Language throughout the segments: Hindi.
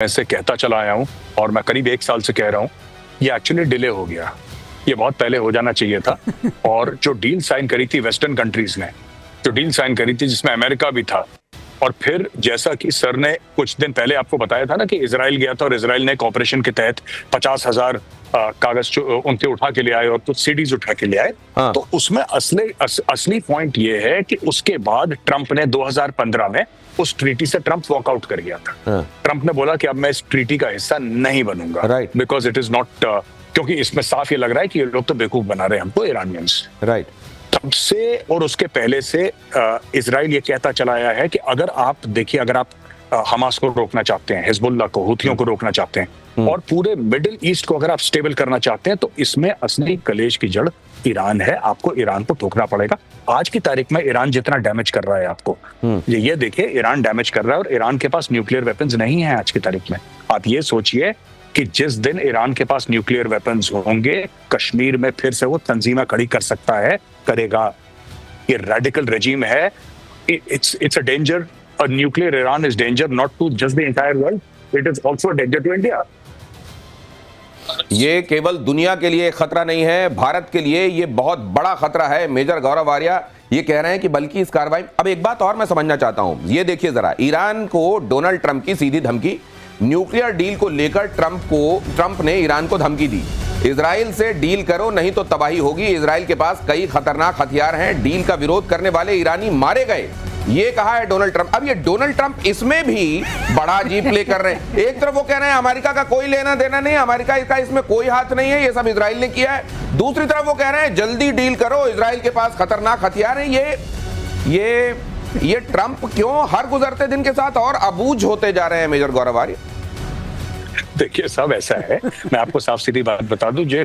ऐसे कहता चला आया हूं और मैं करीब 1 साल से कह रहा हूं, ये एक्चुअली डिले हो गया। ये बहुत पहले हो जाना चाहिए था। और जो डील साइन करी थी वेस्टर्न कंट्रीज ने, जो डील साइन करी थी जिसमें अमेरिका भी था, और फिर जैसा कि सर ने कुछ दिन पहले आपको बताया था ना कि इजराइल गया था और इजराइल ने एक ऑपरेशन के तहत 50,000 कागज उनके उठा के ले आए और कुछ सीडीज उठा के ले आए। तो उसमें असली पॉइंट ये है कि उसके बाद ट्रंप ने 2015 में उस ट्रीटी से ट्रंप वॉकआउट कर गया था। ट्रंप ने बोला कि अब मैं इस ट्रीटी का हिस्सा नहीं बनूंगा, बिकॉज इट इज नॉट, क्योंकि इसमें साफ ये लग रहा है कि ये लोग तो बेवकूफ बना रहे हैं हमको, ईरानियंस। राइट। तब से और उसके पहले से इजराइल ये कहता चला आया है कि अगर आप देखिए, अगर आप हमास को रोकना चाहते हैं, हिजबुल्लाह को, हुथियों को रोकना चाहते हैं और पूरे मिडिल ईस्ट को अगर आप स्टेबल करना चाहते हैं, तो इसमें असली कलेश की जड़ ईरान है। आपको ईरान को ठोकना पड़ेगा। आज की तारीख में ईरान जितना डैमेज कर रहा है आपको, ये देखिए, ईरान डैमेज कर रहा है और ईरान के पास न्यूक्लियर वेपन्स नहीं है आज की तारीख में। आप ये सोचिए कि जिस दिन ईरान के पास न्यूक्लियर वेपन्स होंगे, कश्मीर में फिर से वो तंजीमें खड़ी कर सकता है, करेगा। ये रेडिकल रेजिम है। It's a danger. A nuclear Iran is danger not to just the entire world, it is also a danger to India. ये केवल दुनिया के लिए खतरा नहीं है, भारत के लिए ये बहुत बड़ा खतरा है। मेजर गौरव आर्या ये कह रहे हैं कि बल्कि इस कार्रवाई, अब एक बात और मैं समझना चाहता हूं, ये देखिए जरा, ईरान को डोनाल्ड ट्रंप की सीधी धमकी, न्यूक्लियर डील को लेकर ट्रंप ने ईरान को धमकी दी, इजराइल से डील करो नहीं तो तबाही होगी, इजराइल के पास कई खतरनाक हथियार हैं, डील का विरोध करने वाले ईरानी मारे गए, ये कहा है डोनाल्ड ट्रंप। अब ये डोनाल्ड ट्रंप इसमें भी बड़ा जी प्ले कर रहे हैं। एक तरफ वो कह रहे हैं अमेरिका का कोई लेना देना नहीं, अमेरिका का इसमें कोई हाथ नहीं है, ये सब इजराइल ने किया है। दूसरी तरफ वो कह रहे हैं जल्दी डील करो, इजराइल के पास खतरनाक हथियार हैं। ये ट्रंप क्यों हर गुजरते दिन के साथ और अबूझ होते जा रहे हैं, मेजर गौरव आर्य? देखिए सब ऐसा है, मैं आपको साफ सीधी बात बता दूं, जो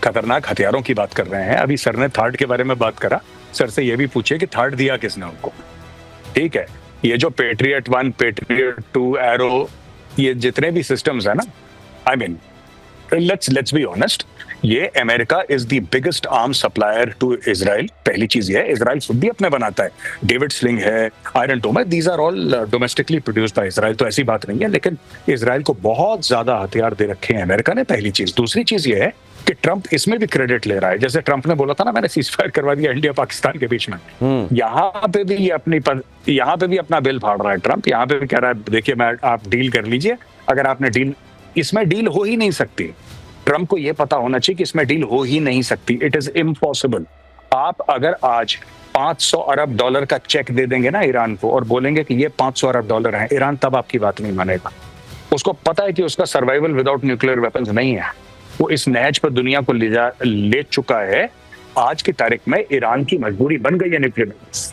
खतरनाक हथियारों की बात कर रहे हैं। अभी सर ने थर्ड के बारे में बात करा, सर से ये भी पूछे कि थर्ड दिया किसने उनको। ठीक है, ये जो पेट्रियट 1, पेट्रियट 2, एरो, ये जितने भी सिस्टम्स है ना, I mean let's be honest, ये America is the biggest arms supplier to Israel. पहली चीज ये है, इजराइल खुद भी अपने बनाता है, डेविड स्लिंग है, आयरन डोम है, these are all domestically produced by Israel. तो ऐसी बात नहीं है, लेकिन इजराइल को बहुत ज्यादा हथियार दे रखे हैं अमेरिका ने, पहली चीज। दूसरी चीज ये है कि ट्रंप इसमें भी क्रेडिट ले रहा है। जैसे ट्रंप ने बोला था ना, मैंने सीजफायर करवा दिया इंडिया पाकिस्तान के बीच में, यहाँ पे भी अपना बिल फाड़ रहा है ट्रंप। यहाँ पे भी कह रहा है देखिए, आप डील कर लीजिए, अगर आपने डील, इसमें डील हो ही नहीं सकती। ट्रंप को यह पता होना चाहिए कि इसमें डील हो ही नहीं सकती, इट इज इम्पॉसिबल। आप अगर आज $500 अरब का चेक दे देंगे ना ईरान को और बोलेंगे कि ये $500 अरब है, ईरान तब आपकी बात नहीं मानेगा। उसको पता है कि उसका सर्वाइवल विदाउट न्यूक्लियर वेपन्स नहीं है। वो इस नहज पर दुनिया को ले चुका है। आज की तारीख में ईरान की मजबूरी बन गई है न्यूक्लियर वेपन्स।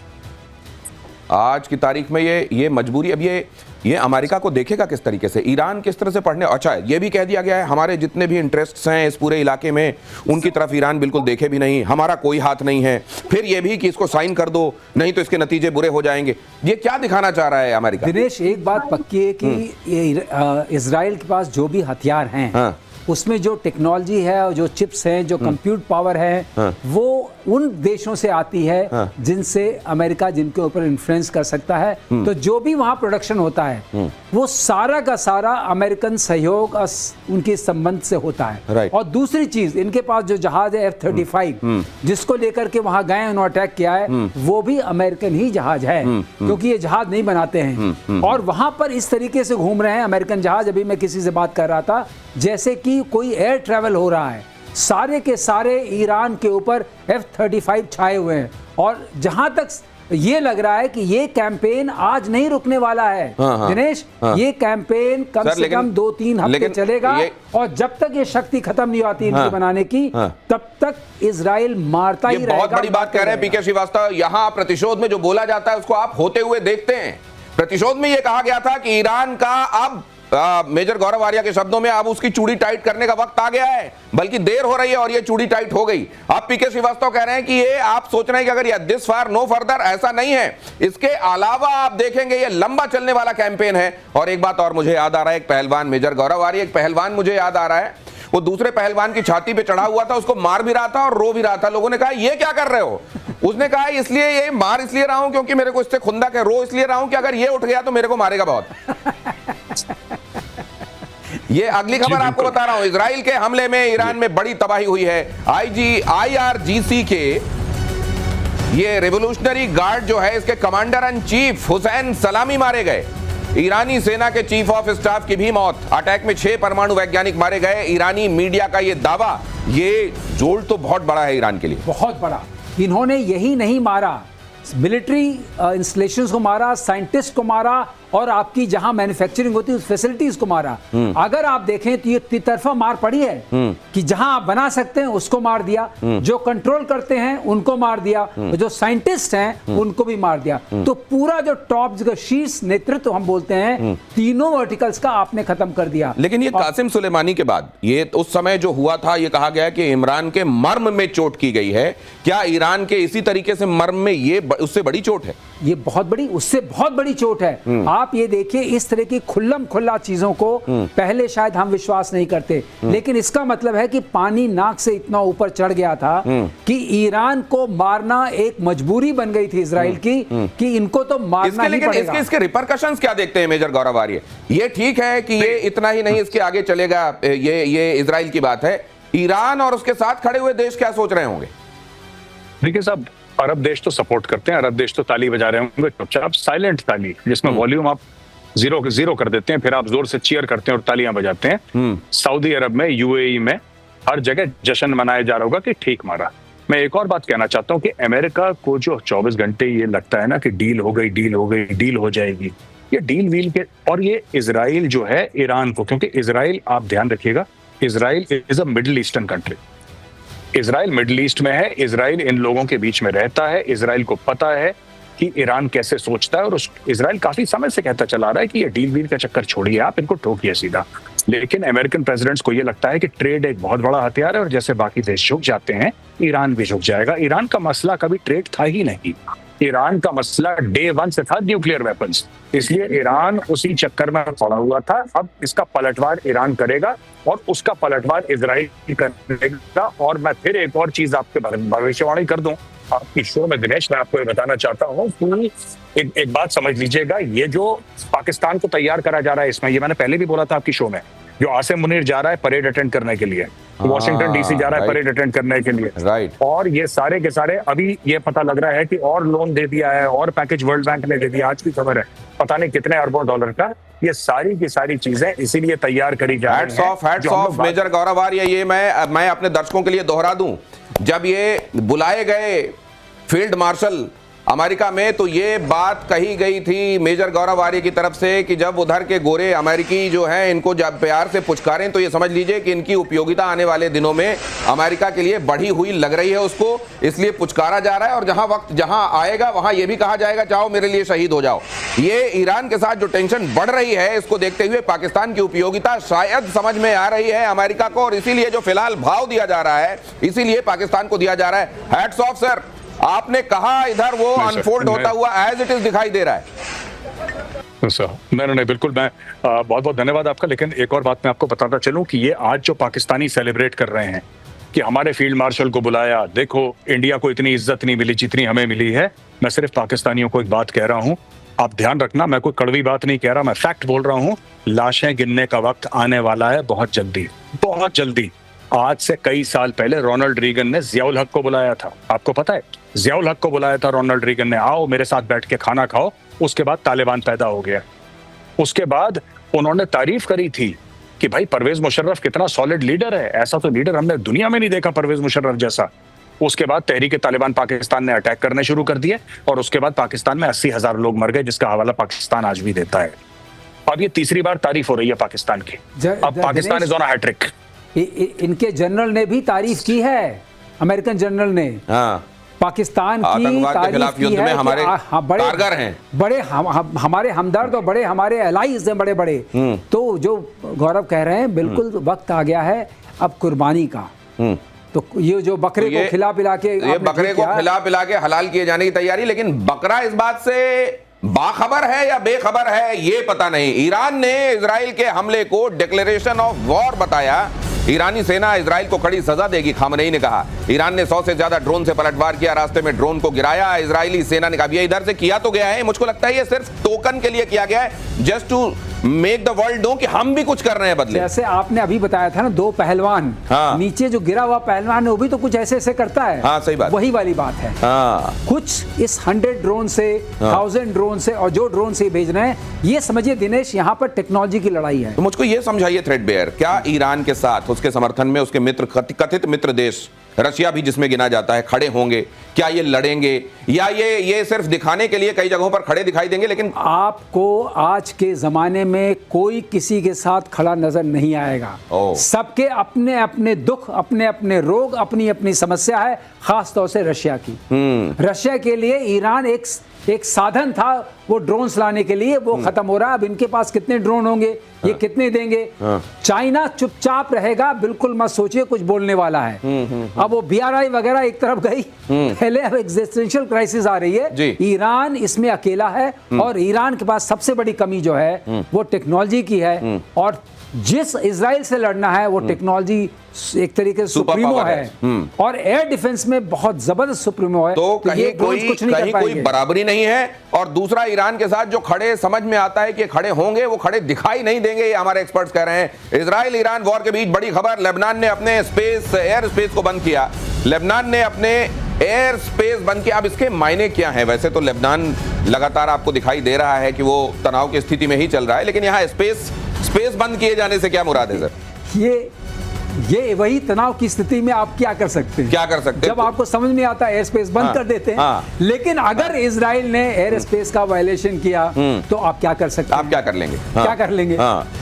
आज की तारीख में ये मजबूरी, अब ये अमेरिका को देखेगा किस तरीके से, ईरान किस तरह से पढ़ने। अच्छा, ये भी कह दिया गया है हमारे जितने भी इंटरेस्ट्स हैं इस पूरे इलाके में, उनकी तरफ ईरान बिल्कुल देखे भी नहीं, हमारा कोई हाथ नहीं है। फिर ये भी कि इसको साइन कर दो, नहीं तो इसके नतीजे बुरे हो जाएंगे। ये क्या दिखाना चाह रहा है अमेरिका? दिनेश, एक बात पक्की है कि इजराइल के पास जो भी हथियार हैं, उसमें जो टेक्नोलॉजी है और जो चिप्स हैं, जो कंप्यूट पावर है, वो उन देशों से आती है जिनसे अमेरिका जिनके ऊपर इन्फ्लुएंस कर सकता है। तो जो भी वहां प्रोडक्शन होता है वो सारा का सारा अमेरिकन सहयोग उनके संबंध से होता है। और दूसरी चीज, इनके पास जो जहाज है F-35 जिसको लेकर के वहां गए, उन्होंने अटैक किया है, वो भी अमेरिकन ही जहाज है, क्योंकि ये जहाज नहीं बनाते हैं। और वहां पर इस तरीके से घूम रहे हैं अमेरिकन जहाज। अभी मैं किसी से बात कर रहा था, जैसे कि कोई एयर ट्रैवल हो रहा है, सारे के सारे ईरान के ऊपर F-35 छाए हुए हैं। और जहां तक ये लग रहा है कि ये कैंपेन आज नहीं रुकने वाला है दिनेश, ये कैंपेन कम से कम 2-3 हफ्ते चलेगा। और जब तक ये शक्ति खत्म नहीं होती इनकी बनाने की, तब तक इजराइल मारता ही रहेगा। बहुत बड़ी बात कह रहे हैं पीके श्रीवास्तव। यहाँ प्रतिशोध में जो बोला जाता है उसको आप होते हुए देखते हैं। प्रतिशोध में ये कहा गया था कि ईरान का अब मेजर गौरव आर्या के शब्दों में अब उसकी चूड़ी टाइट करने का वक्त आ गया है, बल्कि देर हो रही है और ये चूड़ी टाइट हो गई। अब पीके श्रीवास्तव कह रहे हैं कि ये आप सोच रहे हैं कि अगर दिस फार नो फर्दर, ऐसा नहीं है। इसके अलावा आप देखेंगे ये लंबा चलने वाला कैंपेन है। और एक बात और मुझे याद आ रहा है, एक पहलवान, मेजर गौरव आर्या, एक पहलवान मुझे याद आ रहा है, वो दूसरे पहलवान की छाती पे चढ़ा हुआ था, उसको मार भी रहा था और रो भी रहा था। लोगों ने कहा ये क्या कर रहे हो? उसने कहा इसलिए, ये मार इसलिए रहा हूं क्योंकि मेरे को इससे खुंदक है, रो इसलिए रहा हूं कि अगर ये उठ गया तो मेरे को मारेगा बहुत। ये अगली खबर आपको बता रहा हूं, इजराइल के हमले में ईरान में बड़ी तबाही हुई है। IRGC के ये रेवोल्यूशनरी गार्ड जो है, इसके कमांडर इन चीफ हुसैन सलामी मारे गए। ईरानी सेना के चीफ ऑफ स्टाफ की भी मौत। अटैक में 6 परमाणु वैज्ञानिक मारे गए। ईरानी मीडिया का ये दावा, ये जोड़ तो बहुत बड़ा है ईरान के लिए, बहुत बड़ा। इन्होंने यही नहीं मारा, मिलिट्री इंस्टॉलेशंस को मारा, साइंटिस्ट को मारा, और आपकी जहां मैन्युफैक्चरिंग होती है उस फैसिलिटीज को मारा। अगर आप देखें तो ये तितरफा मार पड़ी है कि जहां आप बना सकते हैं उसको मार दिया, जो कंट्रोल करते हैं उनको मार दिया, जो साइंटिस्ट हैं उनको भी मार दिया। तो पूरा जो टॉप शीर्ष नेतृत्व हम बोलते हैं, तीनों वर्टिकल्स का आपने खत्म कर दिया। लेकिन ये कासिम सुलेमानी के बाद ये उस समय जो हुआ था, ये कहा गया कि इमरान के मर्म में चोट की गई है। क्या ईरान के इसी तरीके से मर्म में ये उससे बड़ी चोट है? ये बहुत बड़ी, उससे बहुत बड़ी चोट है। आप ये देखिए, इस तरह की खुल्लम खुल्ला चीजों को पहले शायद हम विश्वास नहीं करते, लेकिन इसका मतलब है कि पानी नाक से इतना ऊपर चढ़ गया था कि ईरान को मारना एक मजबूरी बन गई थी इजराइल की, कि इनको तो मारना ही पड़ेगा। इसके रिपरकशंस क्या देखते हैं मेजर गौरव आर्य? ये ठीक है कि ये इतना ही नहीं, इसके आगे चलेगा, ये इजराइल की बात है। ईरान और उसके साथ खड़े हुए देश क्या सोच रहे होंगे? देखिए साहब, अरब देश तो सपोर्ट करते हैं, अरब देश तो ताली बजा रहे होंगे चुपचाप, साइलेंट ताली, जिसमें वॉल्यूम आप जीरो कर देते हैं, फिर आप जोर से चीयर करते हैं और तालियां बजाते हैं। सऊदी अरब में, UAE में, हर जगह जश्न मनाया जा रहा होगा कि ठीक मारा। मैं एक और बात कहना चाहता हूं कि अमेरिका को जो 24 घंटे ये लगता है ना कि डील हो जाएगी, ये डील व्हील के, और ये इजराइल जो है ईरान को, क्योंकि इजराइल, आप ध्यान रखिएगा, Israel is a middle eastern country. Israel middle east में है, इजराइल इन लोगों के बीच में रहता है, इजराइल को पता है कि ईरान कैसे सोचता है, और इजराइल काफी समय से कहता चला रहा है कि ये डील व्हील का चक्कर छोड़िए, आप इनको ठोकिए सीधा। लेकिन अमेरिकन प्रेसिडेंट्स को ये लगता है कि ट्रेड एक बहुत बड़ा हथियार है, और जैसे बाकी देश झुक जाते हैं, ईरान भी झुक जाएगा। ईरान का मसला कभी ट्रेड था ही नहीं, ईरान का मसला डे 1 से था न्यूक्लियर वेपन्स, इसलिए ईरान उसी चक्कर में पड़ा हुआ था। अब इसका पलटवार ईरान करेगा और उसका पलटवार इजराइल करेगा। और मैं फिर एक और चीज आपके भविष्यवाणी कर दूं आपकी शो में, दिनेश, मैं आपको ये बताना चाहता हूँ कि एक बात समझ लीजिएगा, ये जो पाकिस्तान को तैयार करा जा रहा है इसमें, ये मैंने पहले भी बोला था आपकी शो में, जो आसिम मुनीर जा रहा है परेड अटेंड करने के लिए, वॉशिंगटन DC जा रहा है परेड अटेंड करने के लिए, राइट, और ये सारे के सारे, अभी ये पता लग रहा है कि और लोन दे दिया है, और पैकेज वर्ल्ड बैंक ने दे दिया, आज की खबर है, पता नहीं कितने अरबों डॉलर का। ये सारी की सारी चीजें इसीलिए तैयार करी जा रही हैं। हैट्स ऑफ मेजर गौरव आर्य। ये मैं अपने दर्शकों के लिए दोहरा दूं, जब ये बुलाए गए फील्ड मार्शल अमेरिका में, तो ये बात कही गई थी मेजर गौरव आर्य की तरफ से कि जब उधर के गोरे अमेरिकी जो हैं, इनको जब प्यार से पुचकारें तो ये समझ लीजिए कि इनकी उपयोगिता आने वाले दिनों में अमेरिका के लिए बढ़ी हुई लग रही है उसको, इसलिए पुचकारा जा रहा है। और जहां वक्त जहां आएगा वहां ये भी कहा जाएगा, चाहो मेरे लिए शहीद हो जाओ। ये ईरान के साथ जो टेंशन बढ़ रही है, इसको देखते हुए पाकिस्तान की उपयोगिता शायद समझ में आ रही है अमेरिका को, और इसीलिए जो फिलहाल भाव दिया जा रहा है, इसीलिए पाकिस्तान को दिया जा रहा है। हैट्स ऑफ सर, आपने कहा इधर वो अनफोल्ड होता हुआ एज इट इज दिखाई दे रहा है। नहीं, बिल्कुल, मैं बहुत बहुत धन्यवाद आपका। लेकिन एक और बात मैं आपको बताता चलूं कि ये आज जो पाकिस्तानी सेलिब्रेट कर रहे हैं कि हमारे फील्ड मार्शल को बुलाया, देखो इंडिया को इतनी इज्जत नहीं मिली जितनी हमें मिली है। मैं सिर्फ पाकिस्तानियों को एक बात कह रहा हूं, आप ध्यान रखना, मैं कोई कड़वी बात नहीं कह रहा, मैं फैक्ट बोल रहा हूं। लाशें गिनने का वक्त आने वाला है बहुत जल्दी, बहुत जल्दी। आज से कई साल पहले रोनाल्ड रीगन ने जियाउल हक को बुलाया था, आपको पता है? जियाउल हक को बुलाया था रोनाल्ड रीगन ने, आओ मेरे साथ बैठ के खाना खाओ। उसके बाद तालिबान पैदा हो गया। उसके बाद उन्होंने तारीफ करी थी कि भाई परवेज मुशर्रफ कितना सॉलिड लीडर है, ऐसा तो लीडर हमने दुनिया में नहीं देखा परवेज मुशर्रफ जैसा। उसके बाद तहरीक तालिबान पाकिस्तान ने अटैक करने शुरू कर दिए, और उसके बाद पाकिस्तान में 80,000 लोग मर गए, जिसका हवाला पाकिस्तान आज भी देता है। अब ये तीसरी बार तारीफ हो रही है पाकिस्तान की। अब Pakistan is on a hat trick. इनके जनरल ने भी तारीफ की है, अमेरिकन जनरल ने पाकिस्तान की तारीफ की है, हमारे कारगर हैं, बड़े हमारे हमदर्द और बड़े हमारे एलाइज हैं बड़े बड़े। तो जो गौरव कह रहे हैं, बिल्कुल वक्त आ गया है अब कुर्बानी का। तो ये जो बकरे को खिला पिला के, ये बकरे को खिला पिला के हलाल किए जाने की तैयारी, लेकिन बकरा इस बात से बाखबर है या बेखबर है ये पता नहीं। ईरान ने इजराइल के हमले को डिक्लेरेशन ऑफ वॉर बताया। ईरानी सेना इजराइल को कड़ी सजा देगी, खामनेई ने कहा। ईरान ने 100 से ज्यादा ड्रोन से पलटवार किया, रास्ते में ड्रोन को गिराया। इजरायली सेना ने कहा ये इधर से किया तो गया है, मुझको लगता है ये सिर्फ टोकन के लिए किया गया है, just to make the world know कि हम भी कुछ कर रहे हैं बदले। जैसे आपने अभी बताया था ना, 2 पहलवान, हाँ। नीचे जो गिरा हुआ पहलवान है वो भी तो कुछ ऐसे ऐसे करता है। हाँ, सही बात। वही वाली बात है। हाँ। कुछ इस 100 ड्रोन से, 1000 ड्रोन से, और जो ड्रोन से भेज रहे हैं, ये समझिए दिनेश, यहाँ पर टेक्नोलॉजी की लड़ाई है। तो मुझको ये समझाइए थ्रेडबेयर, क्या ईरान के साथ उसके समर्थन में उसके मित्र, कथित मित्र देश रशिया भी जिसमें गिना जाता है, खड़े होंगे? क्या ये लड़ेंगे या ये सिर्फ दिखाने के लिए कई जगहों पर खड़े दिखाई देंगे? लेकिन आपको आज के जमाने में कोई किसी के साथ खड़ा नजर नहीं आएगा। सबके अपने अपने दुख, अपने अपने रोग, अपनी अपनी समस्या है, खास तौर से रशिया की। रशिया के लिए ईरान एक साधन था, वो ड्रोन्स लाने के लिए, वो खत्म हो रहा है। अब इनके पास कितने ड्रोन होंगे, ये कितने देंगे? चाइना चुपचाप रहेगा, बिल्कुल मत सोचिए कुछ बोलने वाला है। अब वो BRI वगैरह एक तरफ गई, पहले अब एग्जिस्टेंशियल क्राइसिस आ रही है। ईरान इसमें अकेला है, और ईरान के पास सबसे बड़ी कमी जो है वो टेक्नोलॉजी की है, और जिस इजराइल से लड़ना है वो टेक्नोलॉजी एक तरीके से सुप्रीमो है, और एयर डिफेंस में बहुत जबरदस्त सुप्रीमो है। तो कहीं कोई बराबरी नहीं है। और दूसरा, ईरान के साथ जो खड़े, समझ में आता है कि खड़े होंगे, वो खड़े दिखाई नहीं देंगे, ये हमारे एक्सपर्ट्स कह रहे हैं। इजराइल ईरान वॉर के बीच बड़ी खबर, लेबनान ने अपने एयर स्पेस को बंद किया। लेबनान ने अपने एयर स्पेस बंद किया। अब इसके मायने क्या है? वैसे तो लेबनान लगातार आपको दिखाई दे रहा है कि वो तनाव की स्थिति में ही चल रहा है, लेकिन यहाँ स्पेस बंद किए जाने से क्या मुराद है सर? ये वही तनाव की स्थिति में आप क्या कर सकते हैं? क्या कर सकते हैं? जब आपको समझ नहीं आता एयर स्पेस बंद कर देते हैं। लेकिन अगर इजराइल ने एयर स्पेस का वायलेशन किया तो आप क्या कर सकते हैं? आप क्या कर लेंगे? क्या कर लेंगे?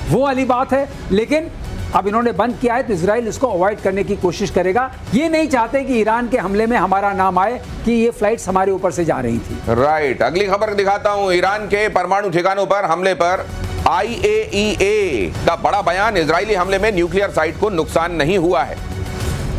वो वाली बात है। लेकिन अब इन्होंने बंद किया है तो इजराइल इसको अवॉइड करने की कोशिश करेगा। ये नहीं चाहते कि ईरान के हमले में हमारा नाम आए कि ये फ्लाइट्स हमारे ऊपर से जा रही थी। राइट। अगली खबर दिखाता हूं। ईरान के परमाणु ठिकानों पर हमले पर IAEA का बड़ा बयान। इजरायली हमले में न्यूक्लियर साइट को नुकसान नहीं हुआ है।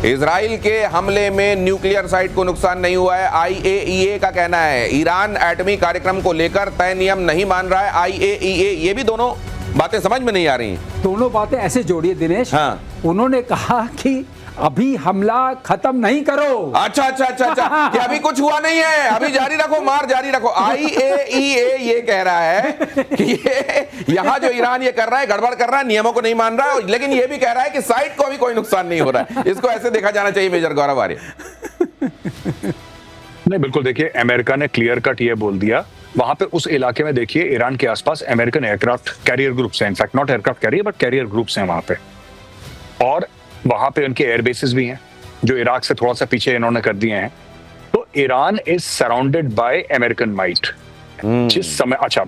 इजराइल के हमले में न्यूक्लियर साइट को नुकसान नहीं हुआ है, IAEA का कहना है। ईरान एटमी कार्यक्रम को लेकर तय नियम नहीं मान रहा है, IAEA। ये भी दोनों बातें समझ में नहीं आ रही। दोनों बातें ऐसे जोड़िए दिनेश। उन्होंने कहा कि अभी हमला खत्म नहीं करो। अच्छा कि अभी कुछ हुआ नहीं है, अभी जारी रखो, मार जारी रखो। IAEA ये कह रहा है कि ये यहाँ जो ईरान ये कर रहा है, गड़बड़ कर रहा है, नियमों को नहीं मान रहा है, लेकिन ये भी कह रहा है कि साइट को अभी कोई नुकसान नहीं हो रहा है। इसको ऐसे देखा जाना चाहिए मेजर गौरव आर्य। नहीं, बिल्कुल। देखिए, अमेरिका ने क्लियर कट ये बोल दिया। वहां पे उस इलाके में देखिए, ईरान के आसपास अमेरिकन एयरक्राफ्ट कैरियर ग्रुप्स हैं, in fact not aircraft carrier but carrier groups हैं वहां पे, और वहां पे उनके एयर बेसिस भी हैं जो इराक से थोड़ा सा पीछे इन्होंने कर दिए हैं। तो Iran is surrounded by American might. जिस समय, अच्छा,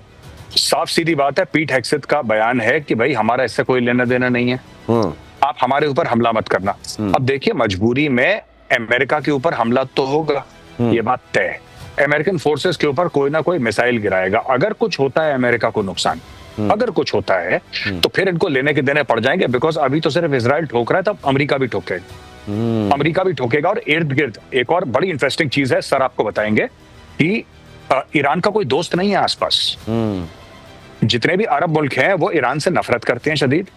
साफ सीधी बात है, पीट हेग्सेथ का बयान है कि भाई हमारा इससे कोई लेना देना नहीं है, आप हमारे ऊपर हमला मत करना। अब देखिए, मजबूरी में अमेरिका के ऊपर हमला तो होगा, ये बात तय है। अमेरिकन फोर्सेस के ऊपर कोई ना कोई मिसाइल गिराएगा। अगर कुछ होता है अमेरिका को नुकसान, अगर कुछ होता है तो फिर इनको लेने के देने पड़ जाएंगे, बिकॉज अभी तो सिर्फ इजराइल ठोक रहा है, तब अमेरिका भी ठोकेगा। अमेरिका भी ठोकेगा। और इर्द गिर्द एक और बड़ी इंटरेस्टिंग चीज है, सर आपको बताएंगे कि ईरान का कोई दोस्त नहीं है आसपास। जितने भी अरब मुल्क हैं वो ईरान से नफरत करते हैं शदीद।